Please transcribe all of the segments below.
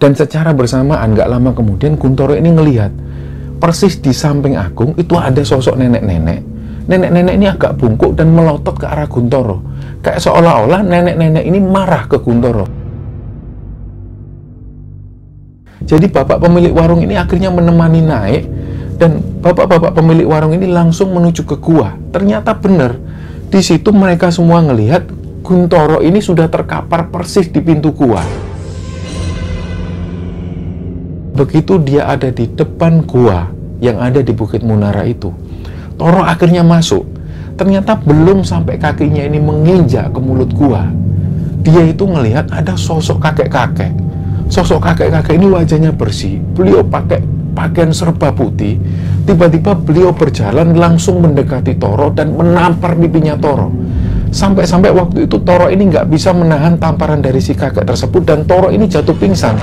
Dan secara bersamaan gak lama kemudian Kuntoro ini ngelihat persis di samping Agung itu ada sosok nenek-nenek. Nenek-nenek ini agak bungkuk dan melotot ke arah Kuntoro, kayak seolah-olah nenek-nenek ini marah ke Kuntoro. Jadi bapak pemilik warung ini akhirnya menemani naik, dan bapak-bapak pemilik warung ini langsung menuju ke gua. Ternyata benar, di situ mereka semua ngelihat Kuntoro ini sudah terkapar persis di pintu gua. Begitu dia ada di depan gua yang ada di Bukit Munara itu, Toro akhirnya masuk. Ternyata belum sampai kakinya ini menginjak ke mulut gua, dia itu ngelihat ada sosok kakek-kakek. Sosok kakek-kakek ini wajahnya bersih, beliau pakai pakaian serba putih. Tiba-tiba beliau berjalan langsung mendekati Toro dan menampar pipinya Toro. Sampai-sampai waktu itu Toro ini nggak bisa menahan tamparan dari si kakek tersebut, dan Toro ini jatuh pingsan.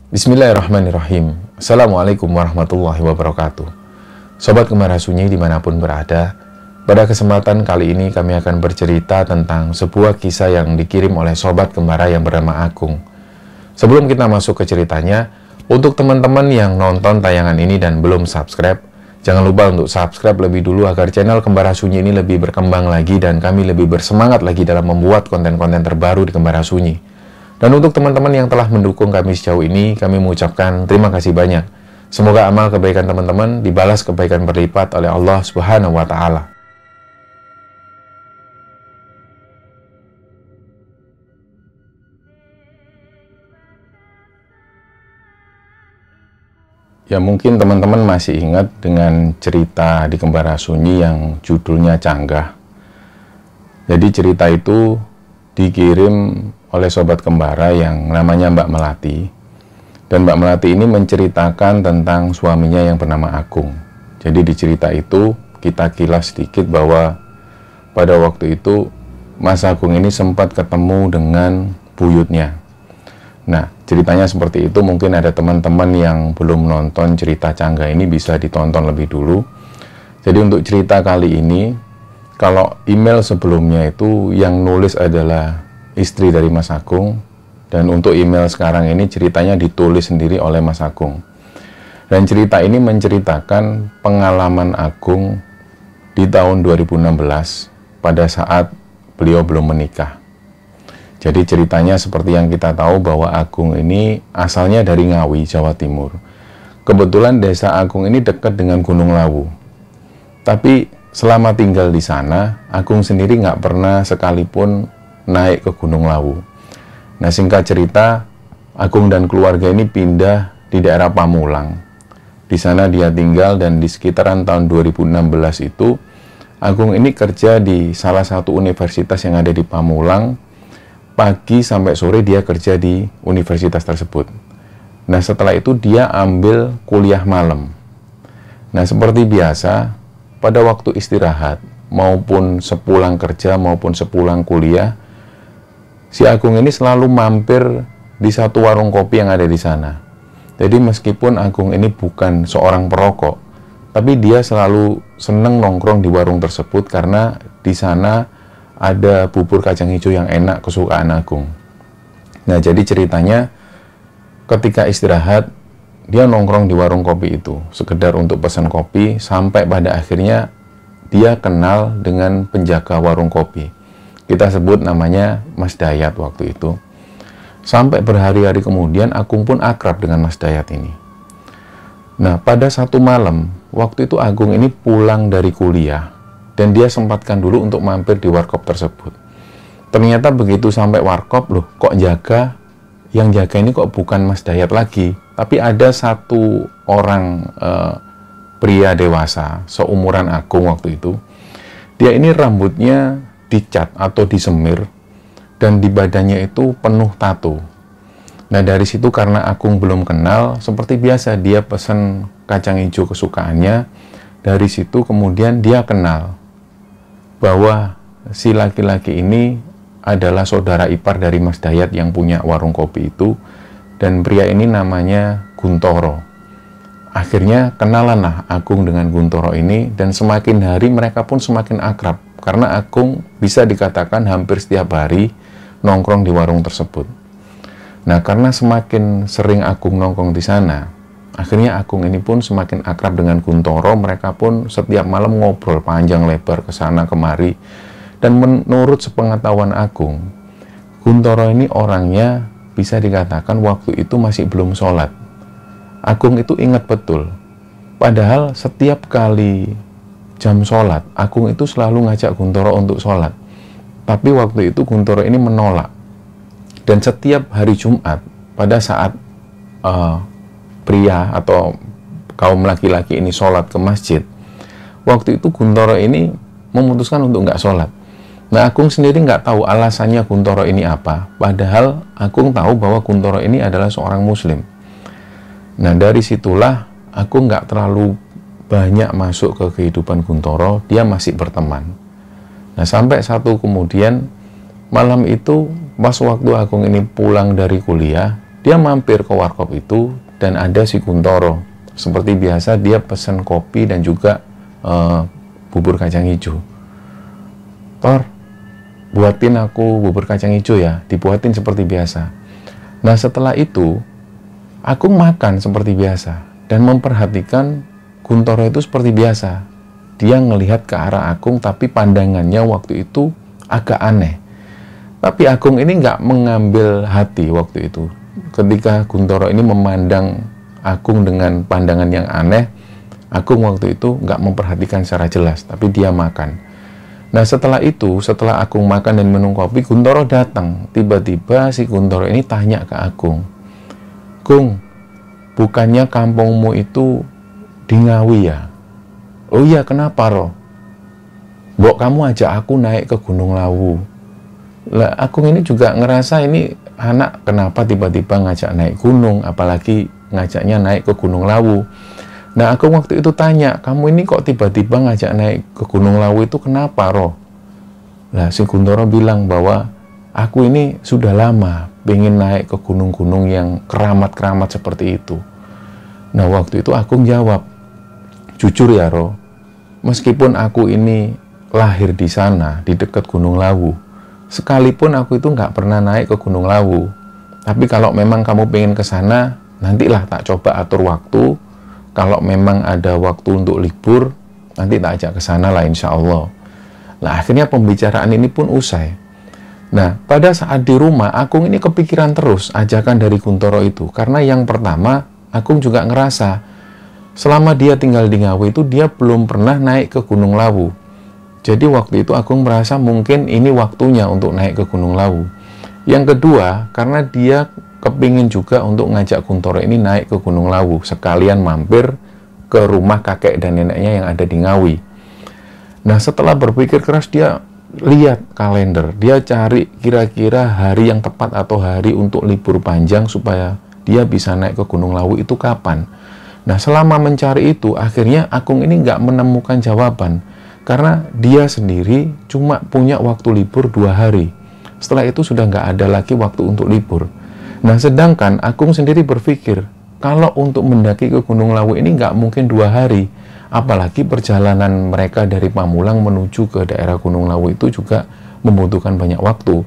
Bismillahirrahmanirrahim. Assalamualaikum warahmatullahi wabarakatuh. Sobat Kembara Sunyi dimanapun berada, pada kesempatan kali ini kami akan bercerita tentang sebuah kisah yang dikirim oleh Sobat Kembara yang bernama Agung. Sebelum kita masuk ke ceritanya, untuk teman-teman yang nonton tayangan ini dan belum subscribe, jangan lupa untuk subscribe lebih dulu agar channel Kembara Sunyi ini lebih berkembang lagi dan kami lebih bersemangat lagi dalam membuat konten-konten terbaru di Kembara Sunyi. Dan untuk teman-teman yang telah mendukung kami sejauh ini, kami mengucapkan terima kasih banyak. Semoga amal kebaikan teman-teman dibalas kebaikan berlipat oleh Allah Subhanahu wa Ta'ala. Ya, mungkin teman-teman masih ingat dengan cerita di Kembara Sunyi yang judulnya Canggah. Jadi cerita itu dikirim oleh Sobat Kembara yang namanya Mbak Melati. Dan Mbak Melati ini menceritakan tentang suaminya yang bernama Agung. Jadi di cerita itu kita kilas sedikit bahwa pada waktu itu Mas Agung ini sempat ketemu dengan buyutnya. Nah, ceritanya seperti itu. Mungkin ada teman-teman yang belum nonton cerita Canggah ini, bisa ditonton lebih dulu. Jadi untuk cerita kali ini, kalau email sebelumnya itu yang nulis adalah istri dari Mas Agung, dan untuk email sekarang ini ceritanya ditulis sendiri oleh Mas Agung. Dan cerita ini menceritakan pengalaman Agung di tahun 2016 pada saat beliau belum menikah. Jadi ceritanya seperti yang kita tahu bahwa Agung ini asalnya dari Ngawi, Jawa Timur. Kebetulan desa Agung ini dekat dengan Gunung Lawu. Tapi selama tinggal di sana, Agung sendiri nggak pernah sekalipun naik ke Gunung Lawu. Nah, singkat cerita, Agung dan keluarga ini pindah di daerah Pamulang. Di sana dia tinggal, dan di sekitaran tahun 2016 itu Agung ini kerja di salah satu universitas yang ada di Pamulang. Pagi sampai sore dia kerja di universitas tersebut. Nah, setelah itu dia ambil kuliah malam. Nah, seperti biasa, pada waktu istirahat maupun sepulang kerja maupun sepulang kuliah, si Agung ini selalu mampir di satu warung kopi yang ada di sana. Jadi meskipun Agung ini bukan seorang perokok, tapi dia selalu seneng nongkrong di warung tersebut karena di sana ada bubur kacang hijau yang enak kesukaan Agung. Nah, jadi ceritanya ketika istirahat, dia nongkrong di warung kopi itu, sekedar untuk pesan kopi, sampai pada akhirnya dia kenal dengan penjaga warung kopi. Kita sebut namanya Mas Dayat waktu itu. Sampai berhari-hari kemudian Agung pun akrab dengan Mas Dayat ini. Nah, pada satu malam, waktu itu Agung ini pulang dari kuliah, dan dia sempatkan dulu untuk mampir di warkop tersebut. Ternyata begitu sampai warkop, loh kok yang jaga ini kok bukan Mas Dayat lagi, tapi ada satu orang pria dewasa, seumuran Agung waktu itu. Dia ini rambutnya dicat atau disemir, dan di badannya itu penuh tato. Nah, dari situ karena Agung belum kenal, seperti biasa dia pesan kacang hijau kesukaannya. Dari situ kemudian dia kenal bahwa si laki-laki ini adalah saudara ipar dari Mas Dayat yang punya warung kopi itu, dan pria ini namanya Guntoro. Akhirnya kenalanlah Agung dengan Guntoro ini, dan semakin hari mereka pun semakin akrab, karena Agung bisa dikatakan hampir setiap hari nongkrong di warung tersebut. Nah, karena semakin sering Agung nongkrong di sana, akhirnya Agung ini pun semakin akrab dengan Guntoro. Mereka pun setiap malam ngobrol panjang lebar ke sana kemari. Dan menurut sepengetahuan Agung, Guntoro ini orangnya bisa dikatakan waktu itu masih belum sholat. Agung itu ingat betul. Padahal setiap kali jam sholat, Agung itu selalu ngajak Guntoro untuk sholat. Tapi waktu itu Guntoro ini menolak. Dan setiap hari Jumat, pada saat pria atau kaum laki-laki ini sholat ke masjid, waktu itu Guntoro ini memutuskan untuk nggak sholat. Nah, Agung sendiri nggak tahu alasannya Guntoro ini apa. Padahal Agung tahu bahwa Guntoro ini adalah seorang muslim. Nah, dari situlah Agung nggak terlalu banyak masuk ke kehidupan Guntoro. Dia masih berteman. Nah, sampai satu kemudian malam itu, pas waktu Agung ini pulang dari kuliah, dia mampir ke warkop itu, dan ada si Guntoro. Seperti biasa, dia pesan kopi dan juga bubur kacang hijau. Tor, buatin aku bubur kacang hijau ya. Dibuatin seperti biasa. Nah, setelah itu, Agung makan seperti biasa, dan memperhatikan Guntoro itu seperti biasa. Dia ngelihat ke arah Agung, tapi pandangannya waktu itu agak aneh. Tapi Agung ini nggak mengambil hati waktu itu. Ketika Guntoro ini memandang Agung dengan pandangan yang aneh, Agung waktu itu nggak memperhatikan secara jelas, tapi dia makan. Nah, setelah itu, setelah Agung makan dan minum kopi, Guntoro datang. Tiba-tiba si Guntoro ini tanya ke Agung, "Gung, bukannya kampungmu itu di Ngawi ya?" "Oh iya, kenapa Roh?" "Mbok kamu ajak aku naik ke Gunung Lawu." Lah, Agung ini juga ngerasa ini anak kenapa tiba-tiba ngajak naik gunung, apalagi ngajaknya naik ke Gunung Lawu. Nah, Agung waktu itu tanya, "Kamu ini kok tiba-tiba ngajak naik ke Gunung Lawu itu kenapa, Roh?" Lah, si Guntoro bilang bahwa aku ini sudah lama pengen naik ke gunung-gunung yang keramat-keramat seperti itu. Nah, waktu itu Agung jawab, "Jujur ya, Roh, meskipun aku ini lahir di sana, di dekat Gunung Lawu, sekalipun aku itu nggak pernah naik ke Gunung Lawu. Tapi kalau memang kamu pengen ke sana, nantilah tak coba atur waktu. Kalau memang ada waktu untuk libur, nanti tak ajak ke sana lah insya Allah." Nah, akhirnya pembicaraan ini pun usai. Nah, pada saat di rumah, Agung ini kepikiran terus ajakan dari Guntoro itu. Karena yang pertama, Agung juga ngerasa, selama dia tinggal di Ngawi itu, dia belum pernah naik ke Gunung Lawu. Jadi waktu itu Agung merasa mungkin ini waktunya untuk naik ke Gunung Lawu. Yang kedua, karena dia kepingin juga untuk ngajak Guntoro ini naik ke Gunung Lawu, sekalian mampir ke rumah kakek dan neneknya yang ada di Ngawi. Nah, setelah berpikir keras, dia lihat kalender, dia cari kira-kira hari yang tepat atau hari untuk libur panjang supaya dia bisa naik ke Gunung Lawu itu kapan. Nah, selama mencari itu, akhirnya Agung ini nggak menemukan jawaban, karena dia sendiri cuma punya waktu libur 2 hari. Setelah itu sudah nggak ada lagi waktu untuk libur. Nah, sedangkan Agung sendiri berpikir, kalau untuk mendaki ke Gunung Lawu ini nggak mungkin 2 hari. Apalagi perjalanan mereka dari Pamulang menuju ke daerah Gunung Lawu itu juga membutuhkan banyak waktu.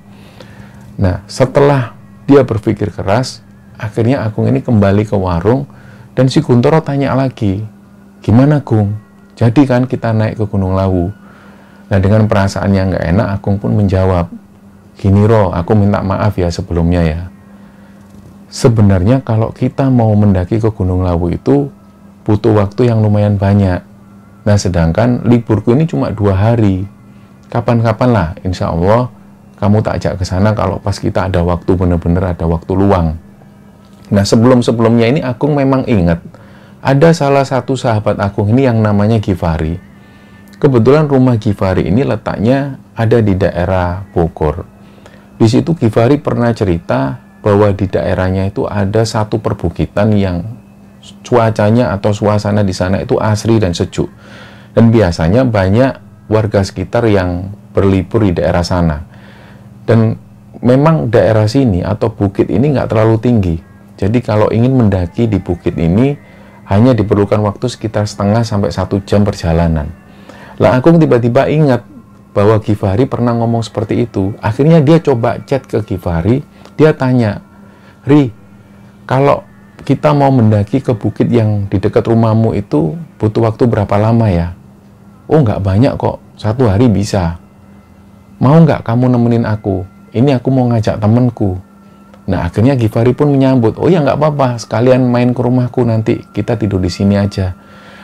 Nah, setelah dia berpikir keras, akhirnya Agung ini kembali ke warung, dan si Guntoro tanya lagi, "Gimana, Gung? Jadi kan kita naik ke Gunung Lawu?" Nah, dengan perasaan yang nggak enak, Agung pun menjawab, "Gini Ro, aku minta maaf ya sebelumnya ya. Sebenarnya kalau kita mau mendaki ke Gunung Lawu itu butuh waktu yang lumayan banyak. Nah, sedangkan liburku ini cuma 2 hari. Kapan-kapan lah, insya Allah kamu tak ajak ke sana kalau pas kita ada waktu, bener-bener ada waktu luang." Nah, sebelum-sebelumnya ini Agung memang ingat ada salah satu sahabat Agung ini yang namanya Gifari. Kebetulan rumah Gifari ini letaknya ada di daerah Bogor. Di situ Gifari pernah cerita bahwa di daerahnya itu ada satu perbukitan yang cuacanya atau suasana di sana itu asri dan sejuk. Dan biasanya banyak warga sekitar yang berlibur di daerah sana. Dan memang daerah sini atau bukit ini nggak terlalu tinggi. Jadi kalau ingin mendaki di bukit ini hanya diperlukan waktu sekitar setengah sampai 1 jam perjalanan. Lah, Agung tiba-tiba ingat bahwa Gifari pernah ngomong seperti itu. Akhirnya dia coba chat ke Gifari. Dia tanya, "Ri, kalau kita mau mendaki ke bukit yang di dekat rumahmu itu butuh waktu berapa lama ya?" "Oh, nggak banyak kok, 1 hari bisa. Mau nggak kamu nemenin aku? Ini aku mau ngajak temenku." Nah, akhirnya Gifari pun menyambut, "Oh ya, nggak apa-apa, sekalian main ke rumahku, nanti kita tidur di sini aja."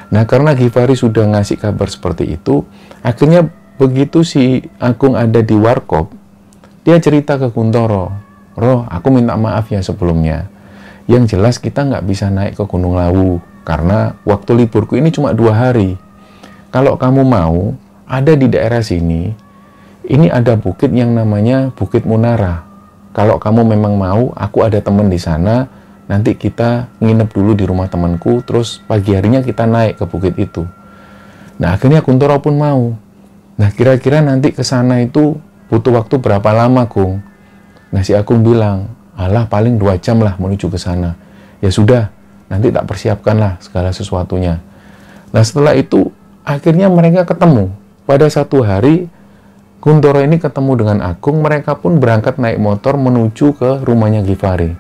Nah, karena Gifari sudah ngasih kabar seperti itu, akhirnya begitu si Agung ada di warkop, dia cerita ke Kuntoro, "Roh, aku minta maaf ya sebelumnya. Yang jelas kita nggak bisa naik ke Gunung Lawu, karena waktu liburku ini cuma 2 hari. Kalau kamu mau, ada di daerah sini, ini ada bukit yang namanya Bukit Munara. Kalau kamu memang mau, aku ada teman di sana, nanti kita nginep dulu di rumah temanku, terus pagi harinya kita naik ke bukit itu." Nah, akhirnya Kuntoro pun mau. Nah, kira-kira nanti ke sana itu butuh waktu berapa lama, Gung? Nah, si Agung bilang, "Alah, paling 2 jam lah menuju ke sana." "Ya sudah, nanti tak persiapkanlah segala sesuatunya." Nah, setelah itu, akhirnya mereka ketemu. Pada satu hari, Kuntoro ini ketemu dengan Agung, mereka pun berangkat naik motor menuju ke rumahnya Gifari.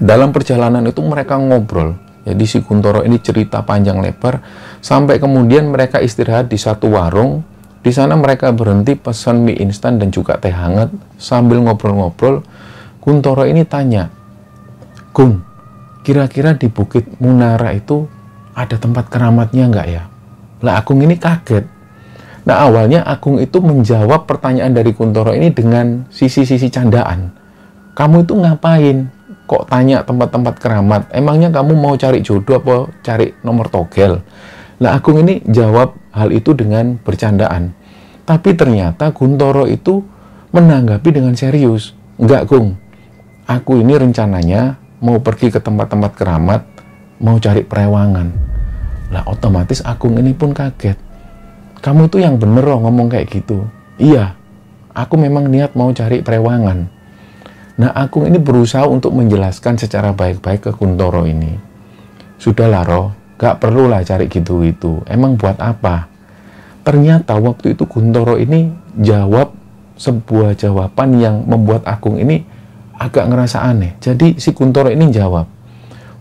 Dalam perjalanan itu mereka ngobrol. Jadi si Kuntoro ini cerita panjang lebar, sampai kemudian mereka istirahat di satu warung. Di sana mereka berhenti pesan mie instan dan juga teh hangat. Sambil ngobrol-ngobrol, Kuntoro ini tanya, "Gung, kira-kira di Bukit Munara itu ada tempat keramatnya nggak ya?" Lah, Agung ini kaget. Nah, awalnya Agung itu menjawab pertanyaan dari Kuntoro ini dengan sisi-sisi candaan. "Kamu itu ngapain? Kok tanya tempat-tempat keramat? Emangnya kamu mau cari jodoh apa cari nomor togel?" Lah, Agung ini jawab hal itu dengan bercandaan. Tapi ternyata Kuntoro itu menanggapi dengan serius. "Enggak, Gung. Aku ini rencananya mau pergi ke tempat-tempat keramat, mau cari perewangan." Lah, otomatis Agung ini pun kaget. "Kamu itu yang bener loh ngomong kayak gitu." "Iya, aku memang niat mau cari perewangan." Nah, Agung ini berusaha untuk menjelaskan secara baik-baik ke Kuntoro ini. "Sudahlah, Roh, gak perlulah cari gitu-gitu. Emang buat apa?" Ternyata waktu itu Kuntoro ini jawab sebuah jawaban yang membuat Agung ini agak ngerasa aneh. Jadi si Kuntoro ini jawab,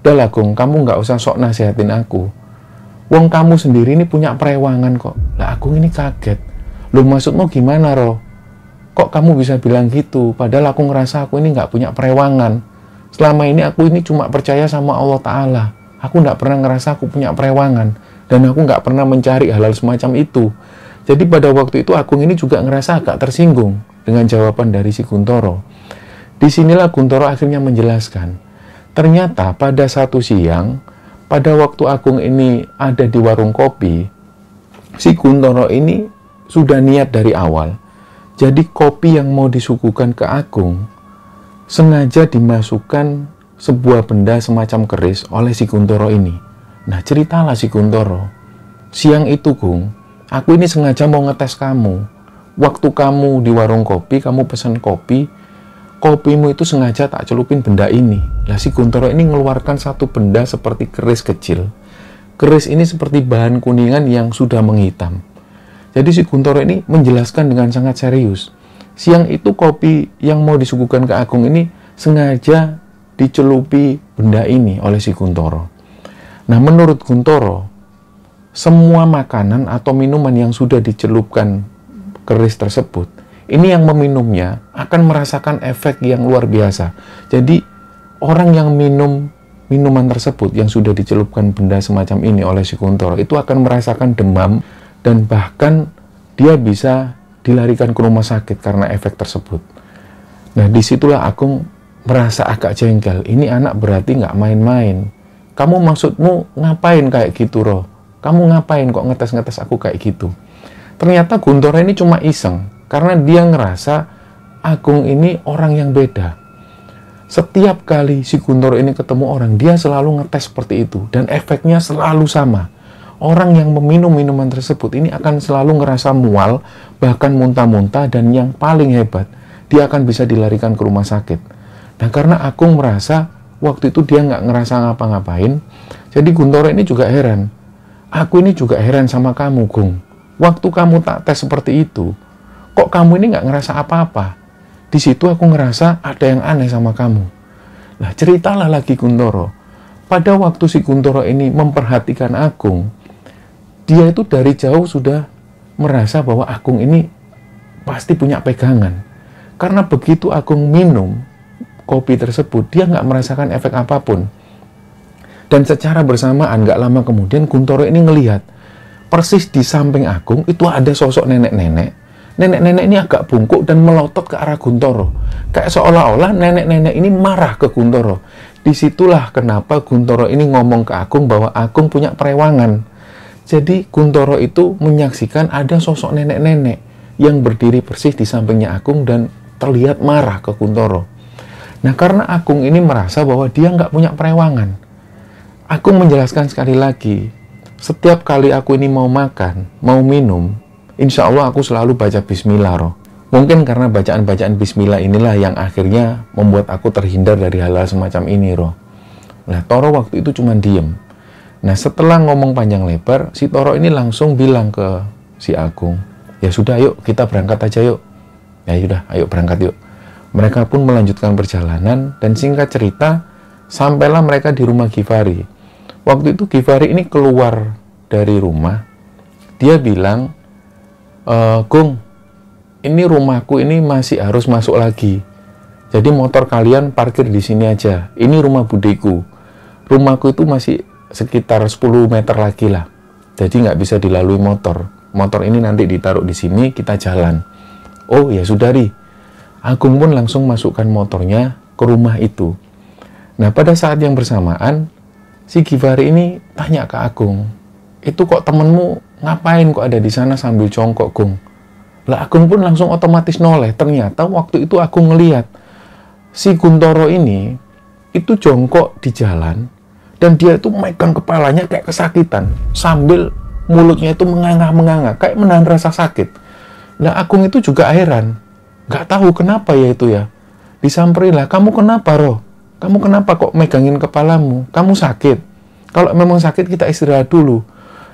"Udahlah, Gung, kamu nggak usah sok nasihatin aku. Wong kamu sendiri ini punya perewangan kok." Lah, Agung ini kaget. "Loh, maksudmu gimana, Roh? Kok kamu bisa bilang gitu? Padahal aku ngerasa aku ini nggak punya perewangan. Selama ini aku ini cuma percaya sama Allah Ta'ala. Aku nggak pernah ngerasa aku punya perewangan. Dan aku nggak pernah mencari hal-hal semacam itu." Jadi pada waktu itu Agung ini juga ngerasa agak tersinggung dengan jawaban dari si Kuntoro. Disinilah Kuntoro akhirnya menjelaskan. Ternyata pada satu siang, pada waktu Agung ini ada di warung kopi, si Kuntoro ini sudah niat dari awal. Jadi kopi yang mau disuguhkan ke Agung sengaja dimasukkan sebuah benda semacam keris oleh si Kuntoro ini. Nah, ceritalah si Kuntoro, "Siang itu, Gung, aku ini sengaja mau ngetes kamu. Waktu kamu di warung kopi, kamu pesan kopi, kopimu itu sengaja tak celupin benda ini." Lah, si Kuntoro ini mengeluarkan satu benda seperti keris kecil. Keris ini seperti bahan kuningan yang sudah menghitam. Jadi si Kuntoro ini menjelaskan dengan sangat serius. Siang itu kopi yang mau disuguhkan ke Agung ini sengaja dicelupi benda ini oleh si Kuntoro. Nah, menurut Kuntoro, semua makanan atau minuman yang sudah dicelupkan keris tersebut, ini yang meminumnya akan merasakan efek yang luar biasa. Jadi orang yang minum minuman tersebut yang sudah dicelupkan benda semacam ini oleh si Kuntoro itu akan merasakan demam, dan bahkan dia bisa dilarikan ke rumah sakit karena efek tersebut. Nah, disitulah Agung merasa agak jengkel. Ini anak berarti nggak main-main. Kamu maksudmu ngapain kayak gitu, Roh? Kamu ngapain kok ngetes-ngetes aku kayak gitu? Ternyata Kuntoro ini cuma iseng, karena dia ngerasa Agung ini orang yang beda. Setiap kali si Kuntoro ini ketemu orang, dia selalu ngetes seperti itu, dan efeknya selalu sama. Orang yang meminum minuman tersebut ini akan selalu ngerasa mual, bahkan muntah-muntah, dan yang paling hebat, dia akan bisa dilarikan ke rumah sakit. Nah, karena Agung merasa waktu itu dia nggak ngerasa ngapa-ngapain, jadi Kuntoro ini juga heran. Aku ini juga heran sama kamu, Gung. Waktu kamu tak tes seperti itu, kok kamu ini nggak ngerasa apa-apa? Di situ aku ngerasa ada yang aneh sama kamu. Nah, ceritalah lagi Kuntoro. Pada waktu si Kuntoro ini memperhatikan Agung, dia itu dari jauh sudah merasa bahwa Agung ini pasti punya pegangan. Karena begitu Agung minum kopi tersebut, dia nggak merasakan efek apapun. Dan secara bersamaan, nggak lama kemudian Kuntoro ini ngelihat persis di samping Agung itu ada sosok nenek-nenek. Nenek-nenek ini agak bungkuk dan melotot ke arah Kuntoro. Kayak seolah-olah nenek-nenek ini marah ke Kuntoro. Disitulah kenapa Kuntoro ini ngomong ke Agung bahwa Agung punya perewangan. Jadi Kuntoro itu menyaksikan ada sosok nenek-nenek yang berdiri persis di sampingnya Agung dan terlihat marah ke Kuntoro. Nah, karena Agung ini merasa bahwa dia nggak punya perewangan, Agung menjelaskan sekali lagi, setiap kali aku ini mau makan, mau minum, insya Allah aku selalu baca bismillah, Roh. Mungkin karena bacaan-bacaan bismillah inilah yang akhirnya membuat aku terhindar dari hal-hal semacam ini, Roh. Nah, Toro waktu itu cuma diem. Nah, setelah ngomong panjang lebar, si Toro ini langsung bilang ke si Agung, ya sudah, yuk kita berangkat aja yuk. Ya sudah, ayo berangkat yuk. Mereka pun melanjutkan perjalanan, dan singkat cerita, sampailah mereka di rumah Givari. Waktu itu Givari ini keluar dari rumah, dia bilang, Gung, ini rumahku ini masih harus masuk lagi. Jadi motor kalian parkir di sini aja. Ini rumah budeku. Rumahku itu masih sekitar 10 meter lagi lah. Jadi nggak bisa dilalui motor. Motor ini nanti ditaruh di sini, kita jalan. Oh ya sudah, Ri. Agung pun langsung masukkan motornya ke rumah itu. Nah, pada saat yang bersamaan, si Givari ini tanya ke Agung, itu kok temenmu ngapain kok ada di sana sambil jongkok, Gung? Lah, Agung pun langsung otomatis noleh. Ternyata waktu itu Agung ngelihat si Kuntoro ini itu jongkok di jalan, dan dia itu megang kepalanya kayak kesakitan, sambil mulutnya itu menganga-menganga, kayak menahan rasa sakit. Nah, Agung itu juga heran, nggak tahu kenapa ya itu ya. Disamperin lah, kamu kenapa, Roh? Kamu kenapa kok megangin kepalamu? Kamu sakit? Kalau memang sakit kita istirahat dulu.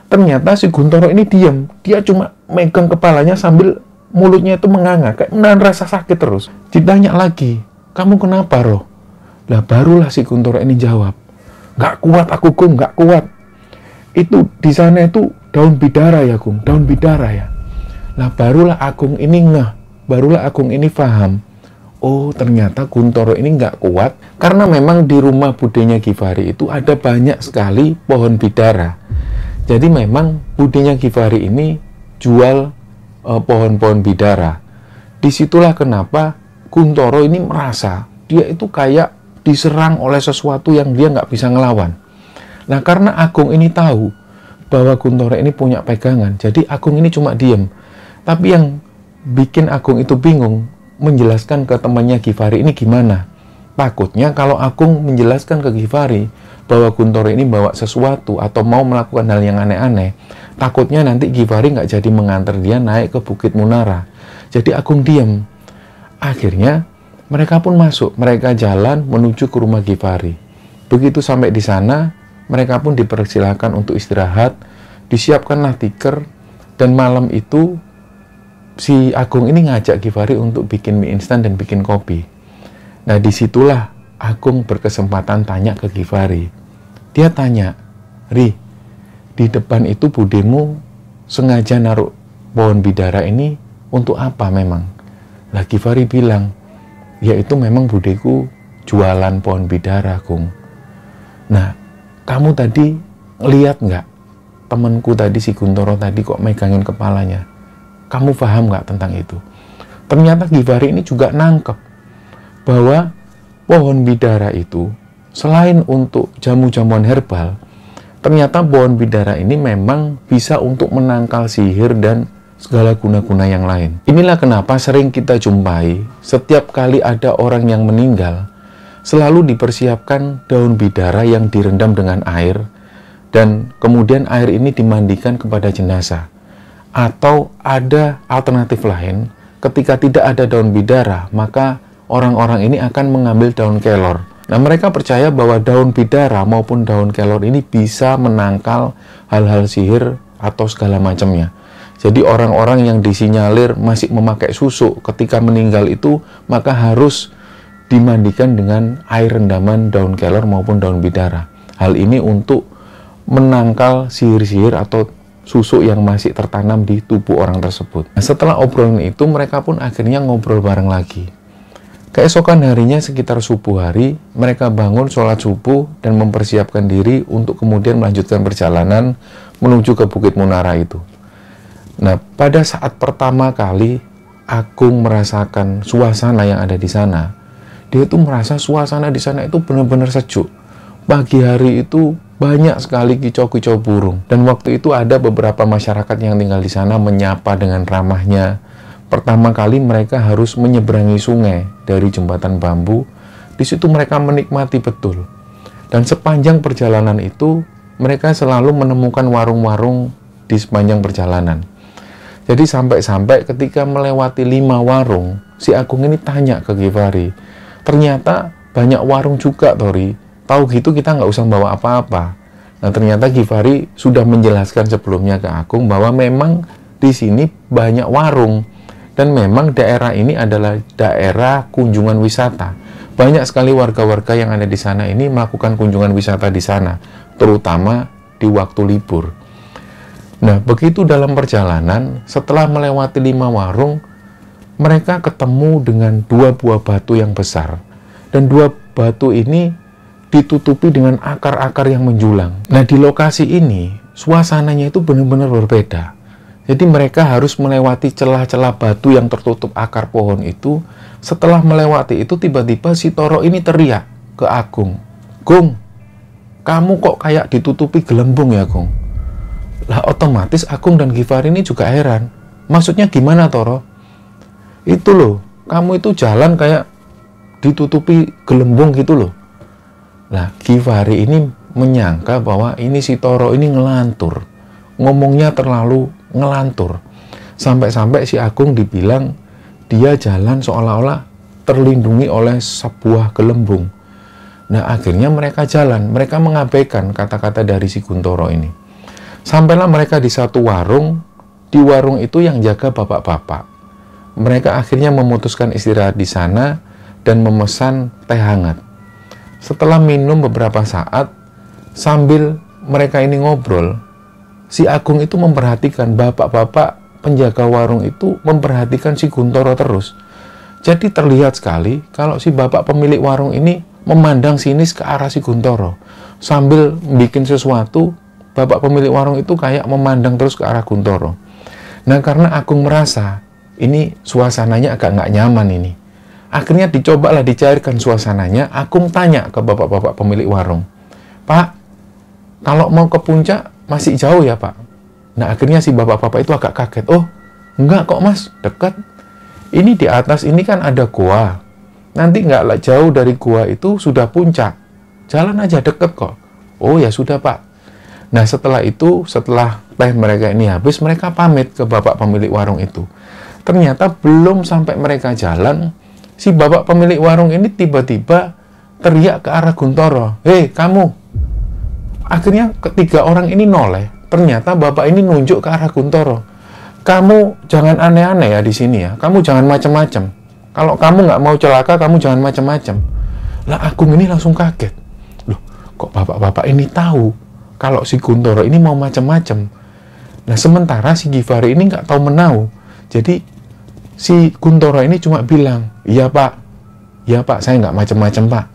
Ternyata si Kuntoro ini diam, dia cuma megang kepalanya sambil mulutnya itu menganga, kayak menahan rasa sakit terus. Ditanya lagi, kamu kenapa, Roh? Lah, barulah si Kuntoro ini jawab, nggak kuat aku, Gung, nggak kuat. Itu di sana itu daun bidara ya, Gung, daun bidara ya. Lah, barulah Agung ini barulah Agung ini paham. Oh, ternyata Kuntoro ini nggak kuat karena memang di rumah budenya Givari itu ada banyak sekali pohon bidara. Jadi memang budenya Givari ini jual pohon-pohon bidara. Disitulah kenapa Kuntoro ini merasa dia itu kayak diserang oleh sesuatu yang dia nggak bisa ngelawan. Nah, karena Agung ini tahu bahwa Kuntoro ini punya pegangan, jadi Agung ini cuma diem. Tapi yang bikin Agung itu bingung, menjelaskan ke temannya Givari ini gimana. Takutnya kalau Agung menjelaskan ke Givari bahwa Kuntoro ini bawa sesuatu atau mau melakukan hal yang aneh-aneh, takutnya nanti Givari nggak jadi mengantar dia naik ke Bukit Munara. Jadi Agung diem. Akhirnya mereka pun masuk, mereka jalan menuju ke rumah Givari. Begitu sampai di sana, mereka pun dipersilakan untuk istirahat, disiapkanlah tikar, dan malam itu si Agung ini ngajak Givari untuk bikin mie instan dan bikin kopi. Nah, disitulah Agung berkesempatan tanya ke Givari. Dia tanya, Ri, di depan itu budemu sengaja naruh pohon bidara ini Untuk apa memang? Lah Gifari bilang, ya itu memang budeku jualan pohon bidara, Gung. Nah, kamu tadi lihat nggak temanku tadi, si Guntoro tadi kok megangin kepalanya? Kamu paham nggak tentang itu? Ternyata Gifari ini juga nangkep bahwa pohon bidara itu selain untuk jamu-jamuan herbal, ternyata pohon bidara ini memang bisa untuk menangkal sihir dan segala guna-guna yang lain. Inilah kenapa sering kita jumpai setiap kali ada orang yang meninggal, selalu dipersiapkan daun bidara yang direndam dengan air, dan kemudian air ini dimandikan kepada jenazah. Atau ada alternatif lain, ketika tidak ada daun bidara, maka orang-orang ini akan mengambil daun kelor. Nah, mereka percaya bahwa daun bidara maupun daun kelor ini bisa menangkal hal-hal sihir atau segala macamnya. Jadi orang-orang yang disinyalir masih memakai susuk ketika meninggal itu, maka harus dimandikan dengan air rendaman daun kelor maupun daun bidara. Hal ini untuk menangkal sihir-sihir atau susuk yang masih tertanam di tubuh orang tersebut. Nah, setelah obrolan itu, mereka pun akhirnya ngobrol bareng lagi. Keesokan harinya sekitar subuh hari, mereka bangun sholat subuh dan mempersiapkan diri untuk kemudian melanjutkan perjalanan menuju ke Bukit Munara itu. Nah, pada saat pertama kali Agung merasakan suasana yang ada di sana, dia itu merasa suasana di sana itu benar-benar sejuk. Pagi hari itu banyak sekali kicau-kicau burung, dan waktu itu ada beberapa masyarakat yang tinggal di sana menyapa dengan ramahnya. Pertama kali mereka harus menyeberangi sungai dari jembatan bambu. Di situ mereka menikmati betul. Dan sepanjang perjalanan itu, mereka selalu menemukan warung-warung di sepanjang perjalanan. Jadi sampai-sampai ketika melewati 5 warung, si Agung ini tanya ke Gifari, ternyata banyak warung juga, Tori. Tahu gitu kita nggak usah bawa apa-apa. Nah, ternyata Gifari sudah menjelaskan sebelumnya ke Agung bahwa memang di sini banyak warung. Dan memang daerah ini adalah daerah kunjungan wisata. Banyak sekali warga-warga yang ada di sana ini melakukan kunjungan wisata di sana, terutama di waktu libur. Nah, begitu dalam perjalanan, setelah melewati 5 warung, mereka ketemu dengan 2 buah batu yang besar. Dan 2 batu ini ditutupi dengan akar-akar yang menjulang. Nah, di lokasi ini, suasananya itu benar-benar berbeda. Jadi mereka harus melewati celah-celah batu yang tertutup akar pohon itu. Setelah melewati itu, tiba-tiba si Toro ini teriak ke Agung, "Gung, kamu kok kayak ditutupi gelembung ya, Gung?" Lah otomatis Agung dan Gifari ini juga heran. Maksudnya gimana, Toro? Itu loh, kamu itu jalan kayak ditutupi gelembung gitu loh. Lah Gifari ini menyangka bahwa ini si Toro ini ngelantur. Ngomongnya terlalu ngelantur. Sampai-sampai si Agung dibilang dia jalan seolah-olah terlindungi oleh sebuah gelembung. Nah akhirnya mereka jalan. Mereka mengabaikan kata-kata dari si Guntoro ini. Sampailah mereka di satu warung. Di warung itu yang jaga bapak-bapak. Mereka akhirnya memutuskan istirahat di sana dan memesan teh hangat. Setelah minum beberapa saat, sambil mereka ini ngobrol, si Agung itu memperhatikan bapak-bapak penjaga warung itu memperhatikan si Guntoro terus. Jadi terlihat sekali kalau si bapak pemilik warung ini memandang sinis ke arah si Guntoro. Sambil bikin sesuatu, bapak pemilik warung itu kayak memandang terus ke arah Guntoro. Nah, karena Agung merasa ini suasananya agak nggak nyaman ini. Akhirnya dicobalah dicairkan suasananya. Agung tanya ke bapak-bapak pemilik warung, "Pak, kalau mau ke puncak masih jauh ya, Pak?" Nah, akhirnya si bapak-bapak itu agak kaget. "Oh, enggak kok, Mas, dekat. Ini di atas ini kan ada gua. Nanti nggak jauh dari gua itu sudah puncak. Jalan aja deket kok." "Oh, ya sudah, Pak." Nah, setelah itu, setelah teh mereka ini habis, mereka pamit ke bapak pemilik warung itu. Ternyata belum sampai mereka jalan, si bapak pemilik warung ini tiba-tiba teriak ke arah Guntoro, "Hei, kamu!" Akhirnya ketiga orang ini noleh. Ternyata bapak ini nunjuk ke arah Guntoro. "Kamu jangan aneh-aneh ya di sini ya. Kamu jangan macam-macam. Kalau kamu nggak mau celaka, kamu jangan macam-macam." Lah Agung ini langsung kaget. Loh, kok bapak-bapak ini tahu kalau si Guntoro ini mau macam-macam? Nah, sementara si Gifari ini nggak tahu menau. Jadi Si Kuntoro ini cuma bilang, iya pak, saya nggak macem-macem pak.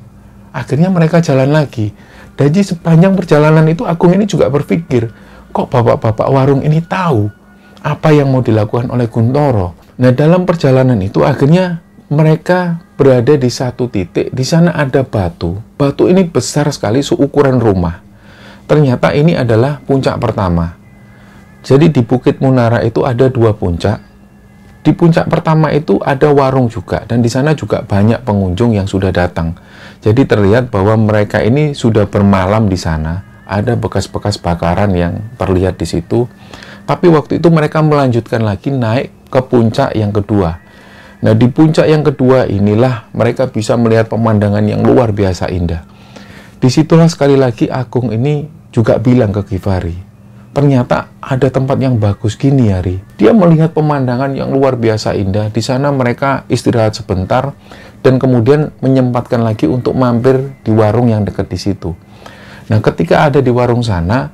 Akhirnya mereka jalan lagi. Jadi sepanjang perjalanan itu Agung ini juga berpikir, kok bapak-bapak warung ini tahu apa yang mau dilakukan oleh Kuntoro. Nah, dalam perjalanan itu akhirnya mereka berada di satu titik. Di sana ada batu. Batu ini besar sekali seukuran rumah. Ternyata ini adalah puncak pertama. Jadi di Bukit Munara itu ada 2 puncak. Di puncak pertama itu ada warung juga, dan di sana juga banyak pengunjung yang sudah datang. Jadi terlihat bahwa mereka ini sudah bermalam di sana. Ada bekas-bekas bakaran yang terlihat di situ. Tapi waktu itu mereka melanjutkan lagi naik ke puncak yang kedua. Nah, di puncak yang kedua inilah mereka bisa melihat pemandangan yang luar biasa indah. Disitulah sekali lagi Agung ini juga bilang ke Givari, ternyata ada tempat yang bagus gini ya, Ri. Dia melihat pemandangan yang luar biasa indah. Di sana mereka istirahat sebentar dan kemudian menyempatkan lagi untuk mampir di warung yang dekat di situ. Nah, ketika ada di warung sana,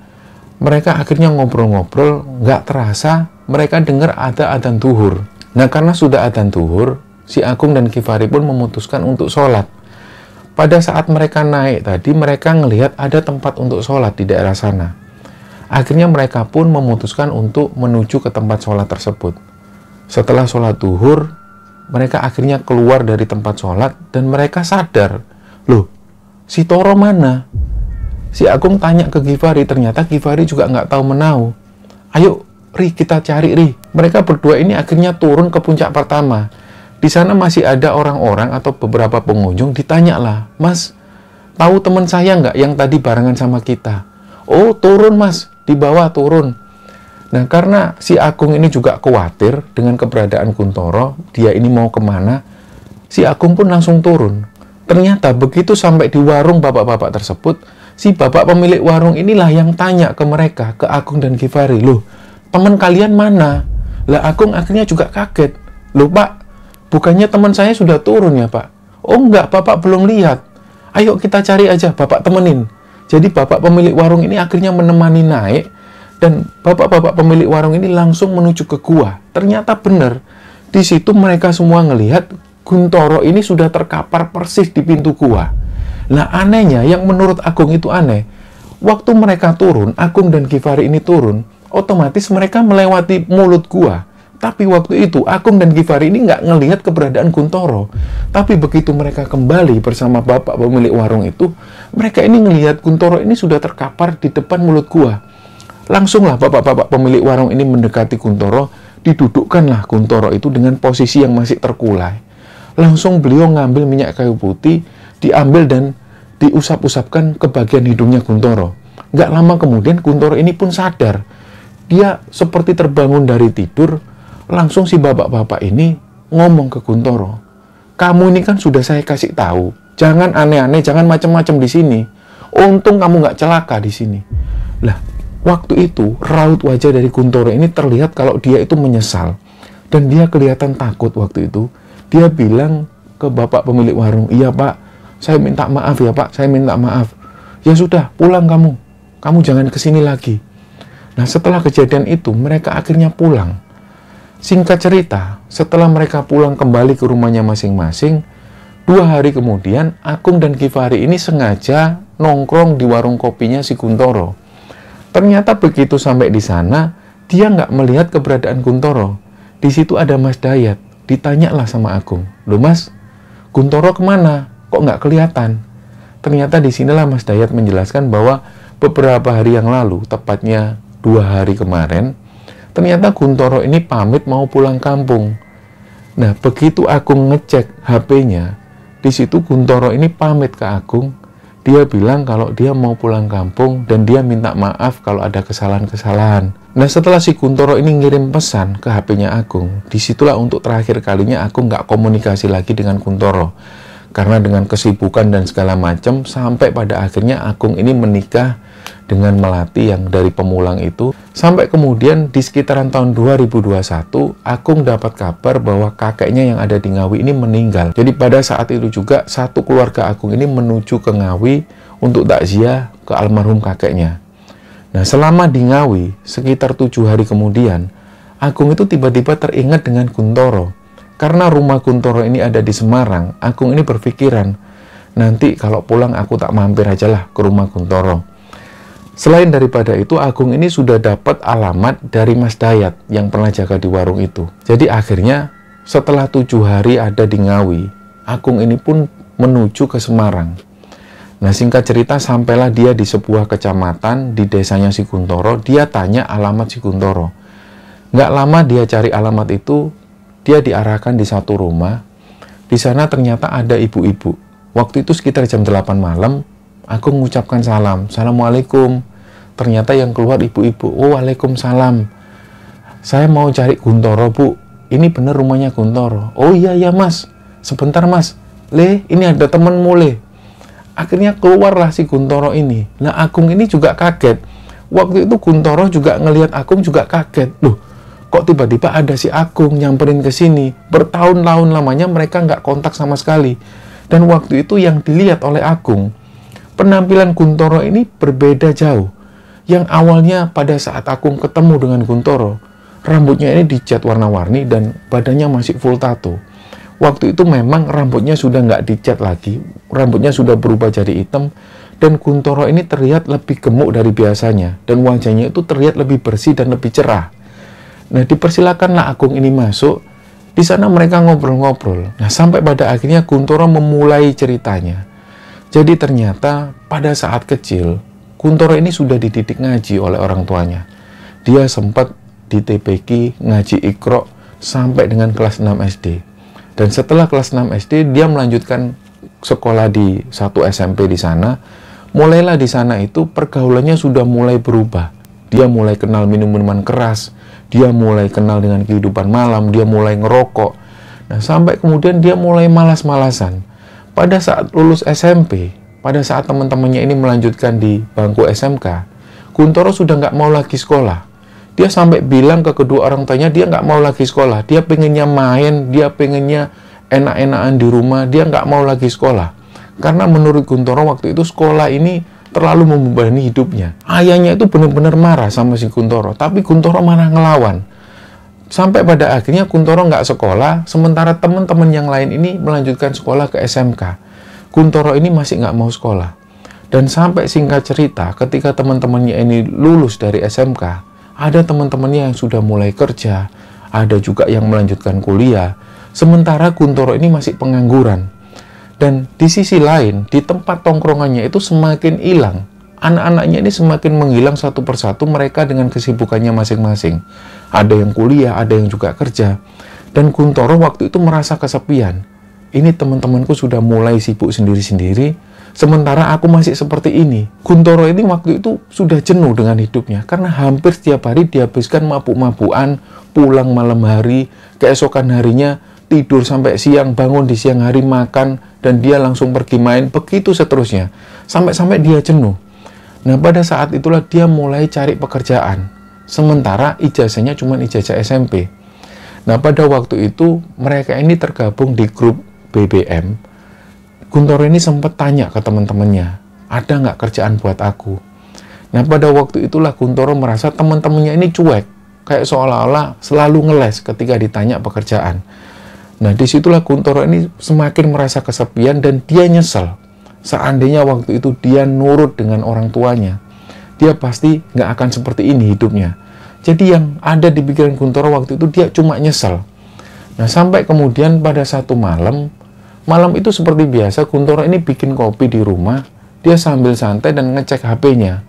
mereka akhirnya ngobrol-ngobrol, nggak terasa mereka dengar ada adzan zuhur. Nah, karena sudah adzan zuhur, si Agung dan Givari pun memutuskan untuk sholat. Pada saat mereka naik tadi, mereka ngelihat ada tempat untuk sholat di daerah sana. Akhirnya mereka pun memutuskan untuk menuju ke tempat sholat tersebut. Setelah sholat zuhur, mereka akhirnya keluar dari tempat sholat dan mereka sadar, loh, si Toro mana? Si Agung tanya ke Givari, ternyata Givari juga nggak tahu menau. Ayo, Ri, kita cari, Ri. Mereka berdua ini akhirnya turun ke puncak pertama. Di sana masih ada orang-orang atau beberapa pengunjung. Ditanyalah, Mas, tahu teman saya nggak yang tadi barengan sama kita? Oh, turun Mas, di bawah turun. Nah, karena si Agung ini juga khawatir dengan keberadaan Kuntoro, dia ini mau kemana, si Agung pun langsung turun. Ternyata begitu sampai di warung bapak-bapak tersebut, si bapak pemilik warung inilah yang tanya ke mereka, ke Agung dan Givari, loh, teman kalian mana? Lah, Agung akhirnya juga kaget. Loh Pak, bukannya teman saya sudah turun ya Pak? Oh enggak, Bapak belum lihat. Ayo kita cari aja, Bapak temenin. Jadi bapak pemilik warung ini akhirnya menemani naik, dan bapak-bapak pemilik warung ini langsung menuju ke gua. Ternyata benar, di situ mereka semua ngelihat Kuntoro ini sudah terkapar persis di pintu gua. Nah, anehnya, yang menurut Agung itu aneh, waktu mereka turun, Agung dan Givari ini turun, otomatis mereka melewati mulut gua. Tapi waktu itu Agung dan Givari ini nggak ngelihat keberadaan Kuntoro. Tapi begitu mereka kembali bersama bapak pemilik warung itu, mereka ini ngelihat Kuntoro ini sudah terkapar di depan mulut gua. Langsunglah bapak-bapak pemilik warung ini mendekati Kuntoro, didudukkanlah Kuntoro itu dengan posisi yang masih terkulai. Langsung beliau ngambil minyak kayu putih, diambil dan diusap-usapkan ke bagian hidungnya Kuntoro. Nggak lama kemudian Kuntoro ini pun sadar. Dia seperti terbangun dari tidur. Langsung si bapak-bapak ini ngomong ke Kuntoro, kamu ini kan sudah saya kasih tahu, jangan aneh-aneh, jangan macam-macam di sini. Untung kamu nggak celaka di sini. Lah, waktu itu raut wajah dari Kuntoro ini terlihat kalau dia itu menyesal, dan dia kelihatan takut waktu itu. Dia bilang ke bapak pemilik warung, iya Pak, saya minta maaf ya Pak, saya minta maaf. Ya sudah, pulang kamu jangan kesini lagi. Nah, setelah kejadian itu mereka akhirnya pulang. Singkat cerita, setelah mereka pulang kembali ke rumahnya masing-masing, 2 hari kemudian, Agung dan Givari ini sengaja nongkrong di warung kopinya si Kuntoro. Ternyata begitu sampai di sana, dia nggak melihat keberadaan Kuntoro. Di situ ada Mas Dayat. Ditanyalah sama Agung, loh Mas, Kuntoro kemana? Kok nggak kelihatan? Ternyata disinilah Mas Dayat menjelaskan bahwa beberapa hari yang lalu, tepatnya 2 hari kemarin, ternyata Kuntoro ini pamit mau pulang kampung. Nah, begitu Agung ngecek HP-nya, di situ Kuntoro ini pamit ke Agung. Dia bilang kalau dia mau pulang kampung dan dia minta maaf kalau ada kesalahan-kesalahan. Nah, setelah si Kuntoro ini ngirim pesan ke HP-nya Agung, disitulah untuk terakhir kalinya Agung nggak komunikasi lagi dengan Kuntoro. Karena dengan kesibukan dan segala macam, sampai pada akhirnya Agung ini menikah dengan Melati yang dari Pemulang itu. Sampai kemudian di sekitaran tahun 2021, Agung dapat kabar bahwa kakeknya yang ada di Ngawi ini meninggal. Jadi pada saat itu juga satu keluarga Agung ini menuju ke Ngawi untuk takziah ke almarhum kakeknya. Nah, selama di Ngawi sekitar 7 hari kemudian, Agung itu tiba-tiba teringat dengan Kuntoro. Karena rumah Kuntoro ini ada di Semarang, Agung ini berpikiran, nanti kalau pulang aku tak mampir aja lah ke rumah Kuntoro. Selain daripada itu, Agung ini sudah dapat alamat dari Mas Dayat yang pernah jaga di warung itu. Jadi akhirnya setelah 7 hari ada di Ngawi, Agung ini pun menuju ke Semarang. Nah, singkat cerita, sampailah dia di sebuah kecamatan di desanya si Kuntoro. Dia tanya alamat si Kuntoro. Nggak lama dia cari alamat itu, dia diarahkan di satu rumah. Di sana ternyata ada ibu-ibu. Waktu itu sekitar jam 8 malam, Agung mengucapkan salam. Assalamualaikum. Ternyata yang keluar ibu-ibu. Oh, waalaikumsalam. Saya mau cari Kuntoro, Bu. Ini bener rumahnya Kuntoro. Oh iya, ya Mas. Sebentar Mas. Ini ada temenmu, Akhirnya keluarlah si Kuntoro ini. Nah, Agung ini juga kaget. Waktu itu Kuntoro juga ngelihat Agung juga kaget. Loh, kok tiba-tiba ada si Agung nyamperin ke sini? Bertahun-tahun lamanya mereka nggak kontak sama sekali. Dan waktu itu yang dilihat oleh Agung, penampilan Kuntoro ini berbeda jauh. Yang awalnya pada saat Agung ketemu dengan Kuntoro, rambutnya ini dicat warna-warni dan badannya masih full tato. Waktu itu memang rambutnya sudah nggak dicat lagi, rambutnya sudah berubah jadi hitam, dan Kuntoro ini terlihat lebih gemuk dari biasanya, dan wajahnya itu terlihat lebih bersih dan lebih cerah. Nah, dipersilakanlah Agung ini masuk. Di sana mereka ngobrol-ngobrol. Nah, sampai pada akhirnya Kuntoro memulai ceritanya. Jadi ternyata pada saat kecil, Kuntoro ini sudah dididik ngaji oleh orang tuanya. Dia sempat di TPQ ngaji Iqra sampai dengan kelas 6 SD. Dan setelah kelas 6 SD, dia melanjutkan sekolah di satu SMP di sana. Mulailah di sana itu pergaulannya sudah mulai berubah. Dia mulai kenal minum minuman keras, dia mulai kenal dengan kehidupan malam, dia mulai ngerokok. Nah, sampai kemudian dia mulai malas-malasan. Pada saat lulus SMP, pada saat teman-temannya ini melanjutkan di bangku SMK, Kuntoro sudah nggak mau lagi sekolah. Dia sampai bilang ke kedua orang tuanya, dia nggak mau lagi sekolah. Dia pengennya main, dia pengennya enak-enakan di rumah, dia nggak mau lagi sekolah. Karena menurut Kuntoro waktu itu sekolah ini terlalu membebani hidupnya. Ayahnya itu benar-benar marah sama si Kuntoro, tapi Kuntoro malah ngelawan. Sampai pada akhirnya Kuntoro nggak sekolah, sementara teman-teman yang lain ini melanjutkan sekolah ke SMK. Kuntoro ini masih nggak mau sekolah. Dan sampai singkat cerita, ketika teman-temannya ini lulus dari SMK, ada teman-temannya yang sudah mulai kerja, ada juga yang melanjutkan kuliah, sementara Kuntoro ini masih pengangguran. Dan di sisi lain, di tempat tongkrongannya itu semakin hilang. Anak-anaknya ini semakin menghilang satu persatu, mereka dengan kesibukannya masing-masing. Ada yang kuliah, ada yang juga kerja. Dan Kuntoro waktu itu merasa kesepian. Ini teman-temanku sudah mulai sibuk sendiri-sendiri, sementara aku masih seperti ini. Kuntoro ini waktu itu sudah jenuh dengan hidupnya, karena hampir setiap hari dihabiskan mabuk-mabukan, pulang malam hari, keesokan harinya tidur sampai siang, bangun di siang hari, makan, dan dia langsung pergi main, begitu seterusnya. Sampai-sampai dia jenuh. Nah, pada saat itulah dia mulai cari pekerjaan. Sementara ijazahnya cuma ijazah SMP. Nah, pada waktu itu, mereka ini tergabung di grup BBM. Kuntoro ini sempat tanya ke teman-temannya, ada nggak kerjaan buat aku? Nah, pada waktu itulah Kuntoro merasa teman-temannya ini cuek, kayak seolah-olah selalu ngeles ketika ditanya pekerjaan. Nah, disitulah Kuntoro ini semakin merasa kesepian dan dia nyesel. Seandainya waktu itu dia nurut dengan orang tuanya, dia pasti nggak akan seperti ini hidupnya. Jadi yang ada di pikiran Kuntoro waktu itu dia cuma nyesel. Nah, sampai kemudian pada satu malam itu seperti biasa Kuntoro ini bikin kopi di rumah, dia sambil santai dan ngecek HP-nya.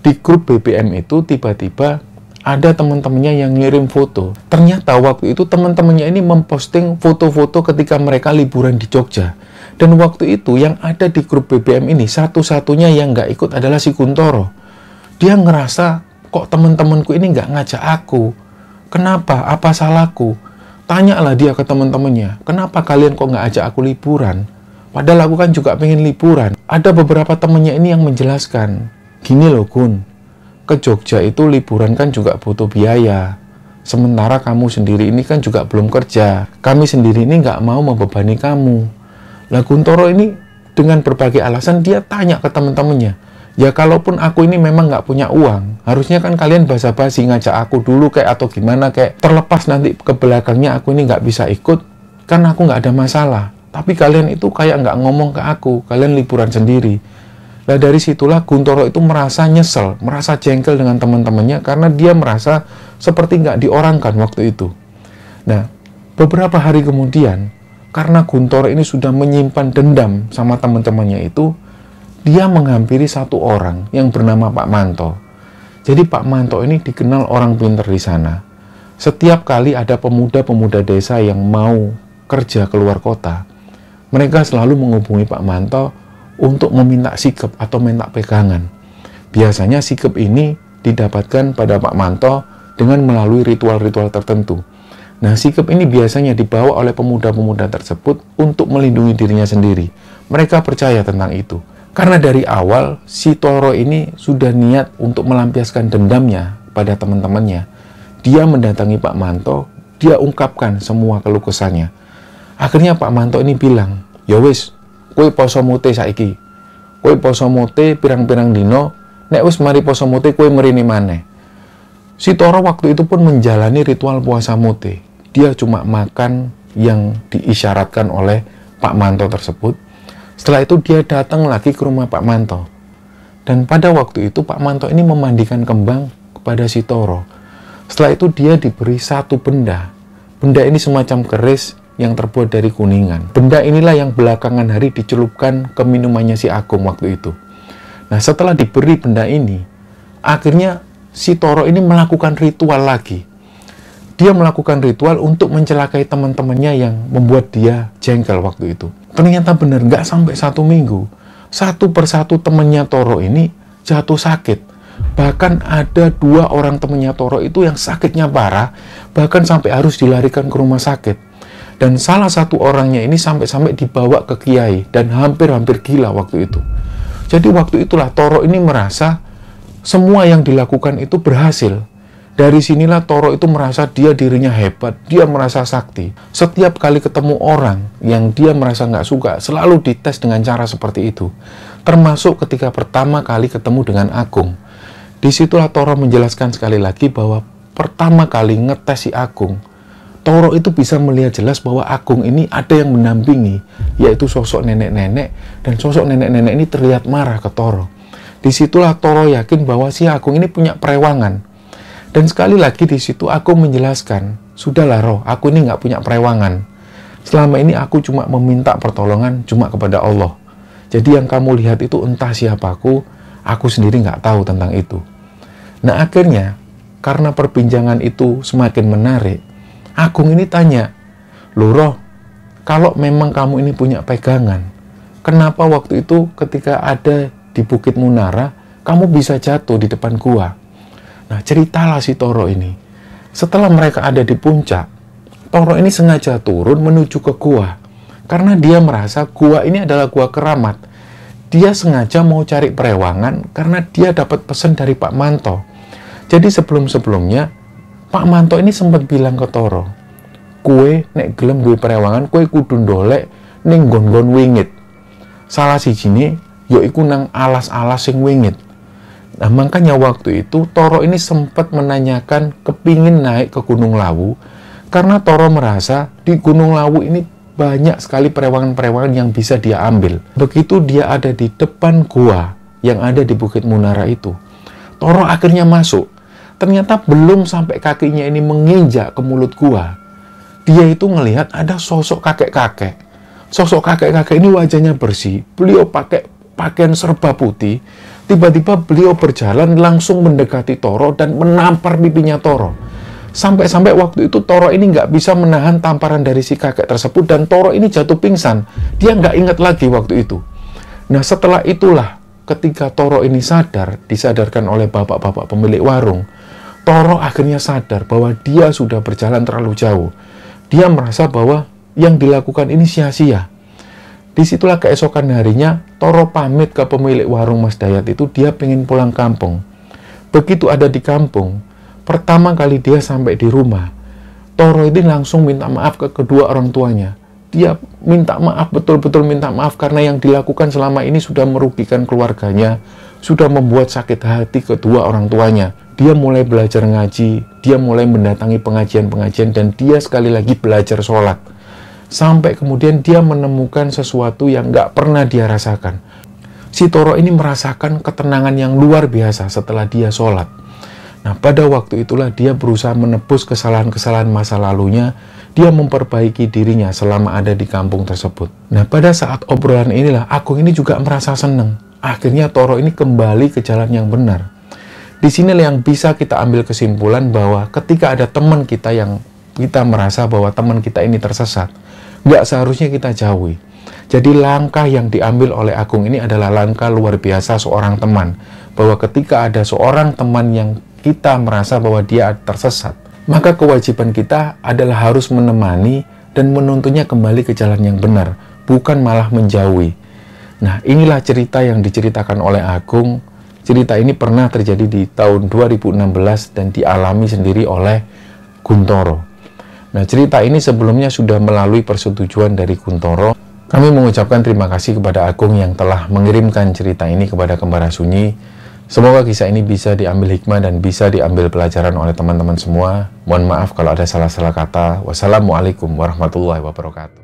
Di grup BBM itu tiba-tiba ada teman-temannya yang ngirim foto. Ternyata waktu itu teman-temannya ini memposting foto-foto ketika mereka liburan di Jogja. Dan waktu itu yang ada di grup BBM ini, satu-satunya yang nggak ikut adalah si Kuntoro. Dia ngerasa, kok teman-temanku ini nggak ngajak aku? Kenapa? Apa salahku? Tanyalah dia ke teman-temannya, kenapa kalian kok nggak ajak aku liburan? Padahal aku kan juga pengen liburan. Ada beberapa temannya ini yang menjelaskan, gini loh Kun, ke Jogja itu liburan kan juga butuh biaya. Sementara kamu sendiri ini kan juga belum kerja. Kami sendiri ini nggak mau membebani kamu. Lah Kuntoro ini dengan berbagai alasan dia tanya ke teman-temannya. Ya kalaupun aku ini memang nggak punya uang, harusnya kan kalian basa-basi ngajak aku dulu kayak atau gimana kayak terlepas nanti ke belakangnya aku ini nggak bisa ikut. kan aku nggak ada masalah. Tapi kalian itu kayak nggak ngomong ke aku, kalian liburan sendiri. Nah dari situlah Guntoro itu merasa nyesel, merasa jengkel dengan teman-temannya karena dia merasa seperti nggak diorangkan waktu itu. Nah beberapa hari kemudian, karena Guntoro ini sudah menyimpan dendam sama teman-temannya itu, dia menghampiri satu orang yang bernama Pak Manto. Jadi Pak Manto ini dikenal orang pintar di sana. Setiap kali ada pemuda-pemuda desa yang mau kerja keluar kota, mereka selalu menghubungi Pak Manto untuk meminta sikep atau minta pegangan. Biasanya sikep ini didapatkan pada Pak Manto dengan melalui ritual-ritual tertentu. Nah, sikep ini biasanya dibawa oleh pemuda-pemuda tersebut untuk melindungi dirinya sendiri. Mereka percaya tentang itu. Karena dari awal, si Toro ini sudah niat untuk melampiaskan dendamnya pada teman-temannya. Dia mendatangi Pak Manto, dia ungkapkan semua keluh kesahnya. Akhirnya Pak Manto ini bilang, "Ya wis, kowe poso mute saiki. Kowe poso mute pirang-pirang dino, nek wis mari poso mute kowe mrene maneh." Si Toro waktu itu pun menjalani ritual puasa mute. Dia cuma makan yang diisyaratkan oleh Pak Manto tersebut. Setelah itu dia datang lagi ke rumah Pak Manto. Dan pada waktu itu Pak Manto ini memandikan kembang kepada si Toro. Setelah itu dia diberi satu benda. Benda ini semacam keris yang terbuat dari kuningan. Benda inilah yang belakangan hari dicelupkan ke minumannya si Agung waktu itu. Nah setelah diberi benda ini, akhirnya si Toro ini melakukan ritual lagi. Dia melakukan ritual untuk mencelakai teman-temannya yang membuat dia jengkel waktu itu. Ternyata benar, nggak sampai 1 minggu, satu persatu temannya Toro ini jatuh sakit. Bahkan ada 2 orang temannya Toro itu yang sakitnya parah, bahkan sampai harus dilarikan ke rumah sakit. Dan salah satu orangnya ini sampai-sampai dibawa ke kiai dan hampir-hampir gila waktu itu. Jadi waktu itulah Toro ini merasa semua yang dilakukan itu berhasil. Dari sinilah Toro itu merasa dia dirinya hebat, dia merasa sakti. Setiap kali ketemu orang yang dia merasa nggak suka, selalu dites dengan cara seperti itu. Termasuk ketika pertama kali ketemu dengan Agung. Disitulah Toro menjelaskan sekali lagi bahwa pertama kali ngetes si Agung, Toro itu bisa melihat jelas bahwa Agung ini ada yang mendampingi, yaitu sosok nenek-nenek, dan sosok nenek-nenek ini terlihat marah ke Toro. Disitulah Toro yakin bahwa si Agung ini punya perewangan. Dan sekali lagi di situ aku menjelaskan, sudahlah Roh, aku ini nggak punya perewangan. Selama ini aku cuma meminta pertolongan cuma kepada Allah. Jadi yang kamu lihat itu entah siapaku, aku sendiri nggak tahu tentang itu. Nah akhirnya, karena perbincangan itu semakin menarik, Agung ini tanya, "Loh Roh, kalau memang kamu ini punya pegangan, kenapa waktu itu ketika ada di Bukit Munara, kamu bisa jatuh di depan gua?" Nah, ceritalah si Toro ini. Setelah mereka ada di puncak, Toro ini sengaja turun menuju ke gua. Karena dia merasa gua ini adalah gua keramat. Dia sengaja mau cari perewangan karena dia dapat pesan dari Pak Manto. Jadi sebelum-sebelumnya, Pak Manto ini sempat bilang ke Toro, "Kue nek gelem duwe perewangan, kue kudu ndolek ning nggon-nggon wingit. Salah sijine yaiku nang alas-alas sing wingit." Nah, makanya waktu itu Toro ini sempat menanyakan kepingin naik ke Gunung Lawu karena Toro merasa di Gunung Lawu ini banyak sekali perewangan-perewangan yang bisa dia ambil. Begitu dia ada di depan gua yang ada di Bukit Munara itu, Toro akhirnya masuk. Ternyata belum sampai kakinya ini menginjak ke mulut gua, dia itu ngelihat ada sosok kakek-kakek. Sosok kakek-kakek ini wajahnya bersih, beliau pakai pakaian serba putih. Tiba-tiba beliau berjalan langsung mendekati Toro dan menampar pipinya Toro. Sampai-sampai waktu itu Toro ini nggak bisa menahan tamparan dari si kakek tersebut dan Toro ini jatuh pingsan. Dia nggak ingat lagi waktu itu. Nah setelah itulah ketika Toro ini sadar, disadarkan oleh bapak-bapak pemilik warung, Toro akhirnya sadar bahwa dia sudah berjalan terlalu jauh. Dia merasa bahwa yang dilakukan ini sia-sia. Disitulah keesokan harinya, Toro pamit ke pemilik warung Mas Dayat itu, dia pengen pulang kampung. Begitu ada di kampung, pertama kali dia sampai di rumah, Toro ini langsung minta maaf ke kedua orang tuanya. Dia minta maaf, betul-betul minta maaf karena yang dilakukan selama ini sudah merugikan keluarganya, sudah membuat sakit hati kedua orang tuanya. Dia mulai belajar ngaji, dia mulai mendatangi pengajian-pengajian, dan dia sekali lagi belajar sholat. Sampai kemudian dia menemukan sesuatu yang nggak pernah dia rasakan. Si Toro ini merasakan ketenangan yang luar biasa setelah dia sholat. Nah, pada waktu itulah dia berusaha menebus kesalahan-kesalahan masa lalunya. Dia memperbaiki dirinya selama ada di kampung tersebut. Nah, pada saat obrolan inilah Agung ini juga merasa senang. Akhirnya Toro ini kembali ke jalan yang benar. Di sinilah yang bisa kita ambil kesimpulan bahwa ketika ada teman kita yang kita merasa bahwa teman kita ini tersesat, nggak seharusnya kita jauhi. Jadi langkah yang diambil oleh Agung ini adalah langkah luar biasa seorang teman. Bahwa ketika ada seorang teman yang kita merasa bahwa dia tersesat, maka kewajiban kita adalah harus menemani dan menuntunnya kembali ke jalan yang benar, bukan malah menjauhi. Nah, inilah cerita yang diceritakan oleh Agung. Cerita ini pernah terjadi di tahun 2016 dan dialami sendiri oleh Guntoro. Nah, cerita ini sebelumnya sudah melalui persetujuan dari Guntoro. Kami mengucapkan terima kasih kepada Agung yang telah mengirimkan cerita ini kepada Kembara Sunyi. Semoga kisah ini bisa diambil hikmah dan bisa diambil pelajaran oleh teman-teman semua. Mohon maaf kalau ada salah-salah kata. Wassalamualaikum warahmatullahi wabarakatuh.